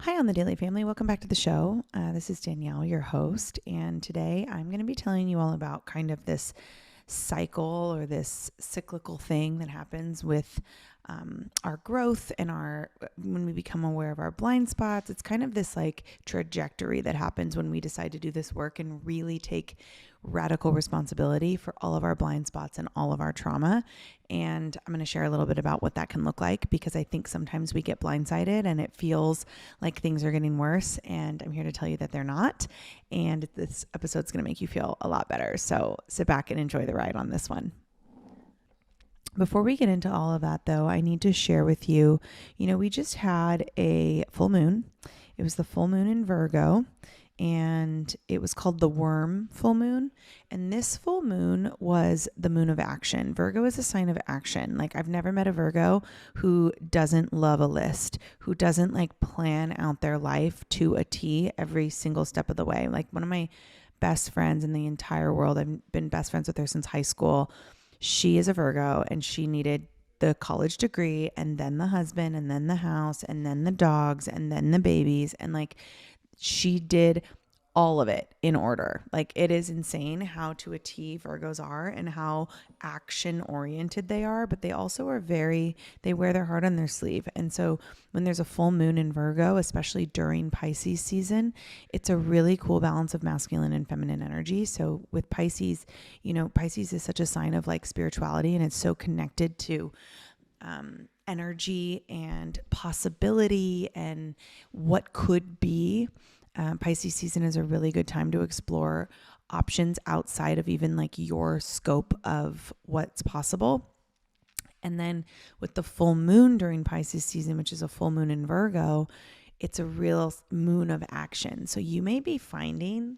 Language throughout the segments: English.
Hi on the Daily Family. Welcome back to the show. This is Danielle, your host, and today I'm going to be telling you all about kind of this cycle or this cyclical thing that happens with our growth and when we become aware of our blind spots. It's kind of this like trajectory that happens when we decide to do this work and really take radical responsibility for all of our blind spots and all of our trauma. And I'm going to share a little bit about what that can look like, because I think sometimes we get blindsided and it feels like things are getting worse. And I'm here to tell you that they're not. And this episode's going to make you feel a lot better. So sit back and enjoy the ride on this one. Before we get into all of that, though, I need to share with you, we just had a full moon. It was the full moon in Virgo, and it was called the worm full moon. And this full moon was the moon of action. Virgo is a sign of action. Like, I've never met a Virgo who doesn't love a list, who doesn't like plan out their life to a T every single step of the way. Like, one of my best friends in the entire world, I've been best friends with her since high school. She is a Virgo, and she needed the college degree and then the husband and then the house and then the dogs and then the babies. And like, she did all of it in order. Like, it is insane how to a T Virgos are and how action oriented they are, but they also are they wear their heart on their sleeve. And so when there's a full moon in Virgo, especially during Pisces season, it's a really cool balance of masculine and feminine energy. So with Pisces, Pisces is such a sign of like spirituality, and it's so connected to energy and possibility and what could be. Pisces season is a really good time to explore options outside of even like your scope of what's possible. And then with the full moon during Pisces season, which is a full moon in Virgo, it's a real moon of action. So you may be finding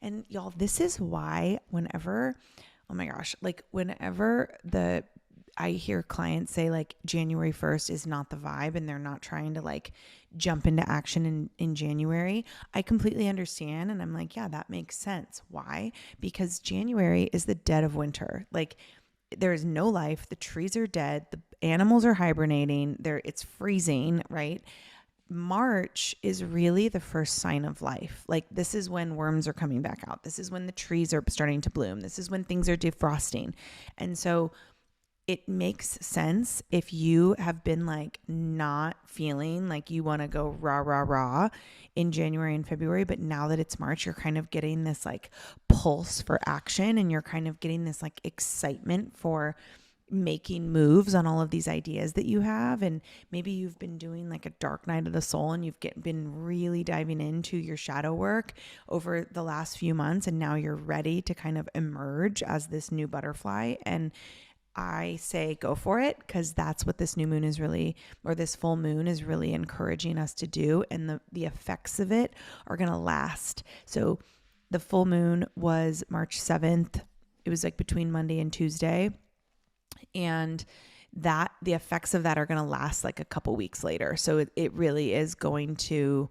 and y'all, this is why whenever I hear clients say like January 1st is not the vibe and they're not trying to like jump into action in January, I completely understand. And I'm like, yeah, that makes sense. Why? Because January is the dead of winter. Like, there is no life. The trees are dead. The animals are hibernating. It's freezing, right? March is really the first sign of life. Like, this is when worms are coming back out. This is when the trees are starting to bloom. This is when things are defrosting. And so it makes sense if you have been like not feeling like you want to go rah, rah, rah in January and February. But now that it's March, you're kind of getting this like pulse for action, and you're kind of getting this like excitement for making moves on all of these ideas that you have. And maybe you've been doing like a dark night of the soul, and you've been really diving into your shadow work over the last few months. And now you're ready to kind of emerge as this new butterfly. And I say go for it, because that's what this new moon is really, or this full moon is really encouraging us to do. And the effects of it are going to last. So the full moon was March 7th. It was like between Monday and Tuesday. And the effects of that are going to last like a couple weeks later. So it really is going to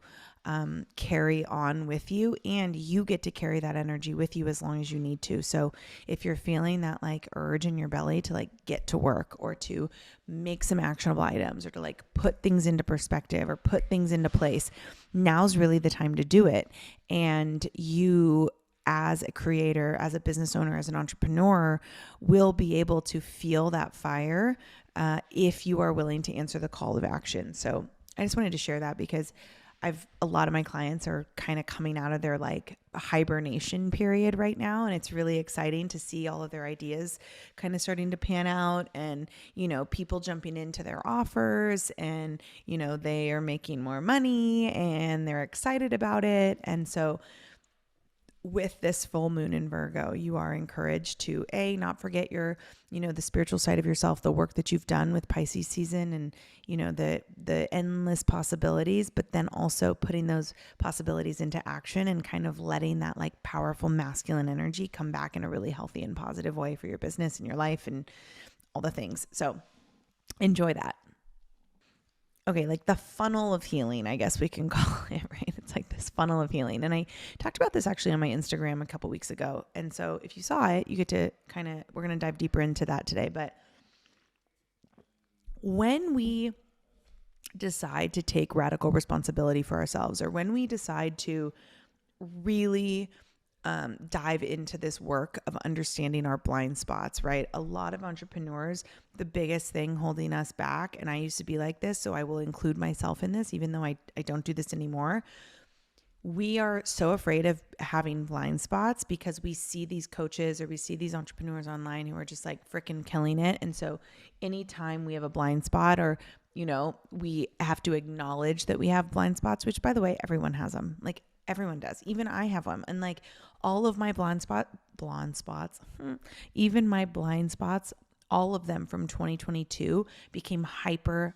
carry on with you, and you get to carry that energy with you as long as you need to. So if you're feeling that like urge in your belly to like get to work, or to make some actionable items, or to like put things into perspective or put things into place, now's really the time to do it. And you, as a creator, as a business owner, as an entrepreneur, will be able to feel that fire if you are willing to answer the call of action. So I just wanted to share that, because a lot of my clients are kind of coming out of their like hibernation period right now. And it's really exciting to see all of their ideas kind of starting to pan out, and, people jumping into their offers, and, they are making more money and they're excited about it. And so with this full moon in Virgo, you are encouraged to not forget your, the spiritual side of yourself, the work that you've done with Pisces season, and, the endless possibilities, but then also putting those possibilities into action and kind of letting that like powerful masculine energy come back in a really healthy and positive way for your business and your life and all the things. So enjoy that. Okay, like the funnel of healing, I guess we can call it, right? It's like this funnel of healing. And I talked about this actually on my Instagram a couple weeks ago. And so if you saw it, you get to we're going to dive deeper into that today. But when we decide to take radical responsibility for ourselves, or when we decide to really dive into this work of understanding our blind spots, right? A lot of entrepreneurs, the biggest thing holding us back, and I used to be like this, so I will include myself in this, even though I don't do this anymore. We are so afraid of having blind spots because we see these coaches or we see these entrepreneurs online who are just like freaking killing it. And so anytime we have a blind spot, or, you know, we have to acknowledge that we have blind spots, which by the way, everyone has them. Like everyone does. Even I have them. And like all of my blind spots, even my blind spots, all of them from 2022 became hyper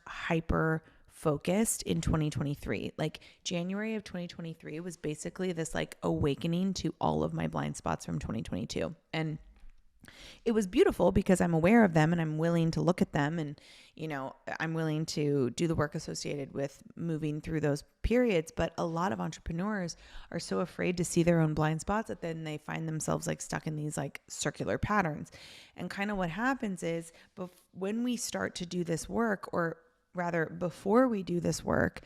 focused in 2023. Like January of 2023 was basically this like awakening to all of my blind spots from 2022. And it was beautiful because I'm aware of them and I'm willing to look at them, and, you know, I'm willing to do the work associated with moving through those periods. But a lot of entrepreneurs are so afraid to see their own blind spots that then they find themselves like stuck in these like circular patterns. And kind of what happens is when we start to do this work, or rather before we do this work,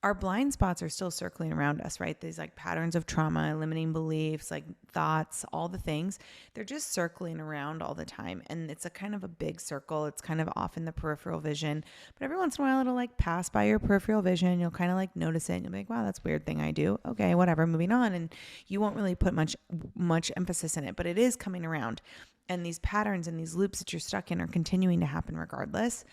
our blind spots are still circling around us, right? These like patterns of trauma, limiting beliefs, like thoughts, all the things, they're just circling around all the time. And it's a kind of a big circle. It's kind of off in the peripheral vision, but every once in a while it'll like pass by your peripheral vision. You'll kind of like notice it and you'll be like, wow, that's a weird thing I do. Okay, whatever, moving on. And you won't really put much emphasis in it, but it is coming around. And these patterns and these loops that you're stuck in are continuing to happen regardless.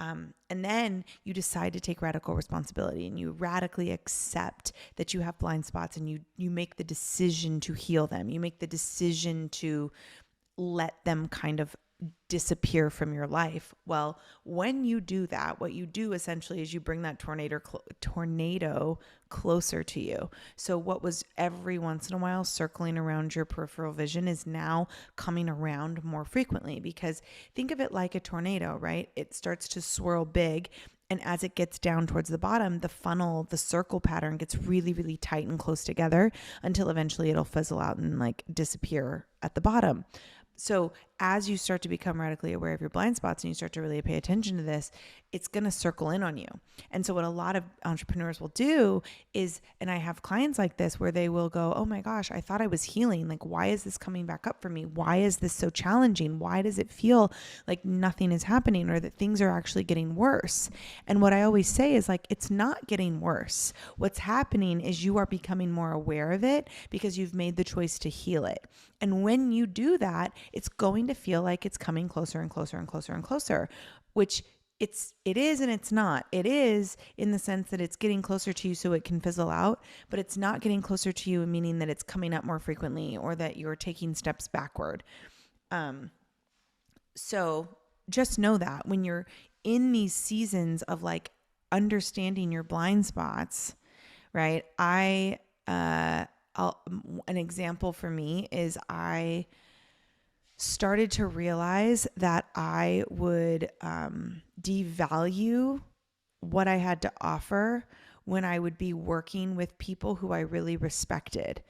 And then you decide to take radical responsibility and you radically accept that you have blind spots, and you make the decision to heal them. You make the decision to let them kind of disappear from your life. Well, when you do that, what you do essentially is you bring that tornado closer to you. So what was every once in a while circling around your peripheral vision is now coming around more frequently, because think of it like a tornado, right? It starts to swirl big, and as it gets down towards the bottom, the funnel, the circle pattern gets really, really tight and close together until eventually it'll fizzle out and like disappear at the bottom. So as you start to become radically aware of your blind spots and you start to really pay attention to this, it's going to circle in on you. And so what a lot of entrepreneurs will do is, and I have clients like this where they will go, oh my gosh, I thought I was healing. Like, why is this coming back up for me? Why is this so challenging? Why does it feel like nothing is happening, or that things are actually getting worse? And what I always say is like, it's not getting worse. What's happening is you are becoming more aware of it because you've made the choice to heal it. And when you do that, it's going to feel like it's coming closer and closer and closer and closer, which it is and it's not. It is in the sense that it's getting closer to you so it can fizzle out, but it's not getting closer to you, meaning that it's coming up more frequently or that you're taking steps backward. So just know that when you're in these seasons of like understanding your blind spots, right? An example for me is I started to realize that I would devalue what I had to offer when I would be working with people who I really respected.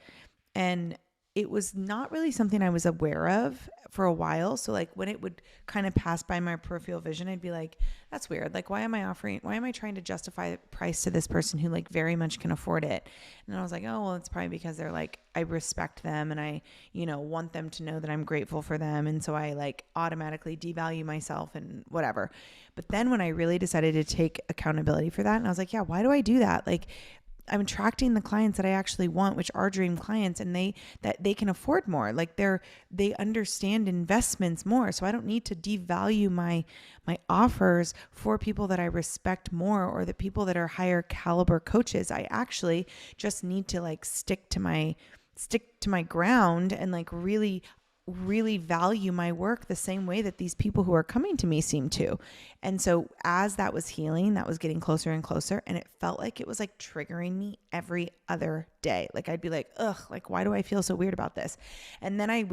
And it was not really something I was aware of for a while. So like when it would kind of pass by my peripheral vision, I'd be like, that's weird. Like, why am I trying to justify the price to this person who like very much can afford it? And I was like, oh, well, it's probably because they're like, I respect them and I, want them to know that I'm grateful for them. And so I like automatically devalue myself and whatever. But then when I really decided to take accountability for that, and I was like, yeah, why do I do that? Like, I'm attracting the clients that I actually want, which are dream clients, and they can afford more. Like they understand investments more. So I don't need to devalue my offers for people that I respect more, or the people that are higher caliber coaches. I actually just need to like stick to my ground and like really value my work the same way that these people who are coming to me seem to. And so as that was healing, that was getting closer and closer, and it felt like it was like triggering me every other day. Like I'd be like, ugh, like why do I feel so weird about this? And then I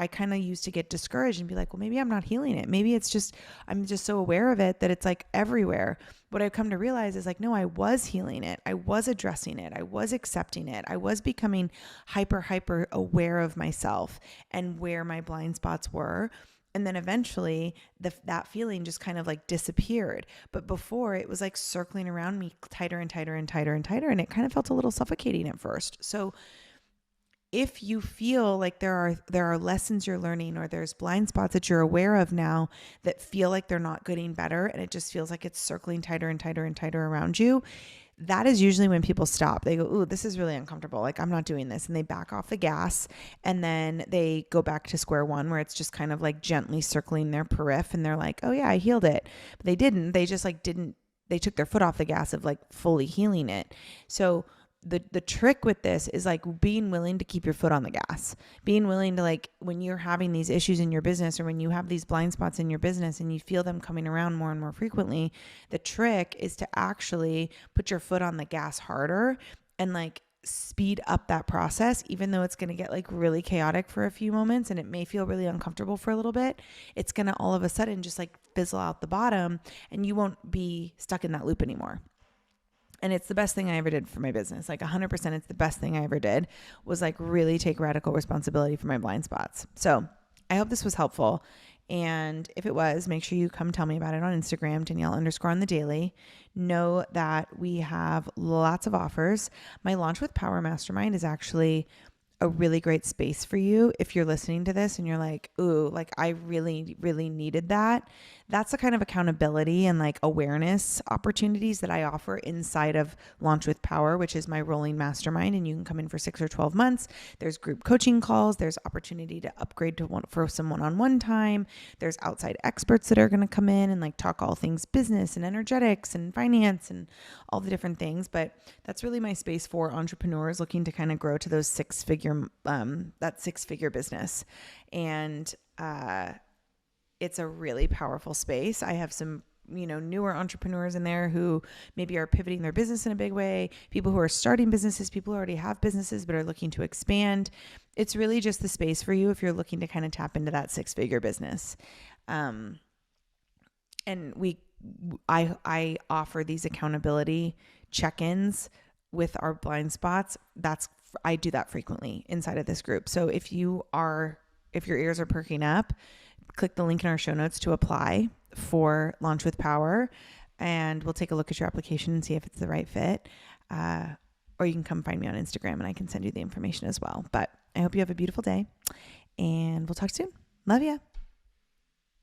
kind of used to get discouraged and be like, well, maybe I'm not healing it. Maybe it's just, I'm just so aware of it that it's like everywhere. What I've come to realize is like, no, I was healing it. I was addressing it. I was accepting it. I was becoming hyper aware of myself and where my blind spots were. And then eventually that feeling just kind of like disappeared. But before, it was like circling around me tighter and tighter and tighter and tighter. And it kind of felt a little suffocating at first. So if you feel like there are lessons you're learning, or there's blind spots that you're aware of now that feel like they're not getting better, and it just feels like it's circling tighter and tighter and tighter around you, that is usually when people stop. They go, ooh, this is really uncomfortable. Like, I'm not doing this. And they back off the gas, and then they go back to square one, where it's just kind of like gently circling their periph, and they're like, oh yeah, I healed it. But they didn't. They just like they took their foot off the gas of like fully healing it. So the trick with this is like being willing to keep your foot on the gas, being willing to, like, when you're having these issues in your business, or when you have these blind spots in your business and you feel them coming around more and more frequently, the trick is to actually put your foot on the gas harder and like speed up that process. Even though it's going to get like really chaotic for a few moments and it may feel really uncomfortable for a little bit, it's going to all of a sudden just like fizzle out the bottom, and you won't be stuck in that loop anymore. And it's the best thing I ever did for my business. Like 100%, it's the best thing I ever did, was like really take radical responsibility for my blind spots. So I hope this was helpful. And if it was, make sure you come tell me about it on Instagram, Danielle_on_the_daily. Know that we have lots of offers. My Launch with Power Mastermind is actually a really great space for you. If you're listening to this and you're like, ooh, like I really, really needed that. That's the kind of accountability and like awareness opportunities that I offer inside of Launch with Power, which is my rolling mastermind. And you can come in for 6 or 12 months. There's group coaching calls. There's opportunity to upgrade to for some one-on-one time. There's outside experts that are going to come in and like talk all things business and energetics and finance and all the different things. But that's really my space for entrepreneurs looking to kind of grow to those six-figure business. And it's a really powerful space. I have some, newer entrepreneurs in there who maybe are pivoting their business in a big way, people who are starting businesses, people who already have businesses but are looking to expand. It's really just the space for you if you're looking to kind of tap into that six-figure business. And I offer these accountability check-ins with our blind spots. I do that frequently inside of this group. So if your ears are perking up, click the link in our show notes to apply for Launch with Power, and we'll take a look at your application and see if it's the right fit. Or you can come find me on Instagram and I can send you the information as well. But I hope you have a beautiful day, and we'll talk soon. Love ya.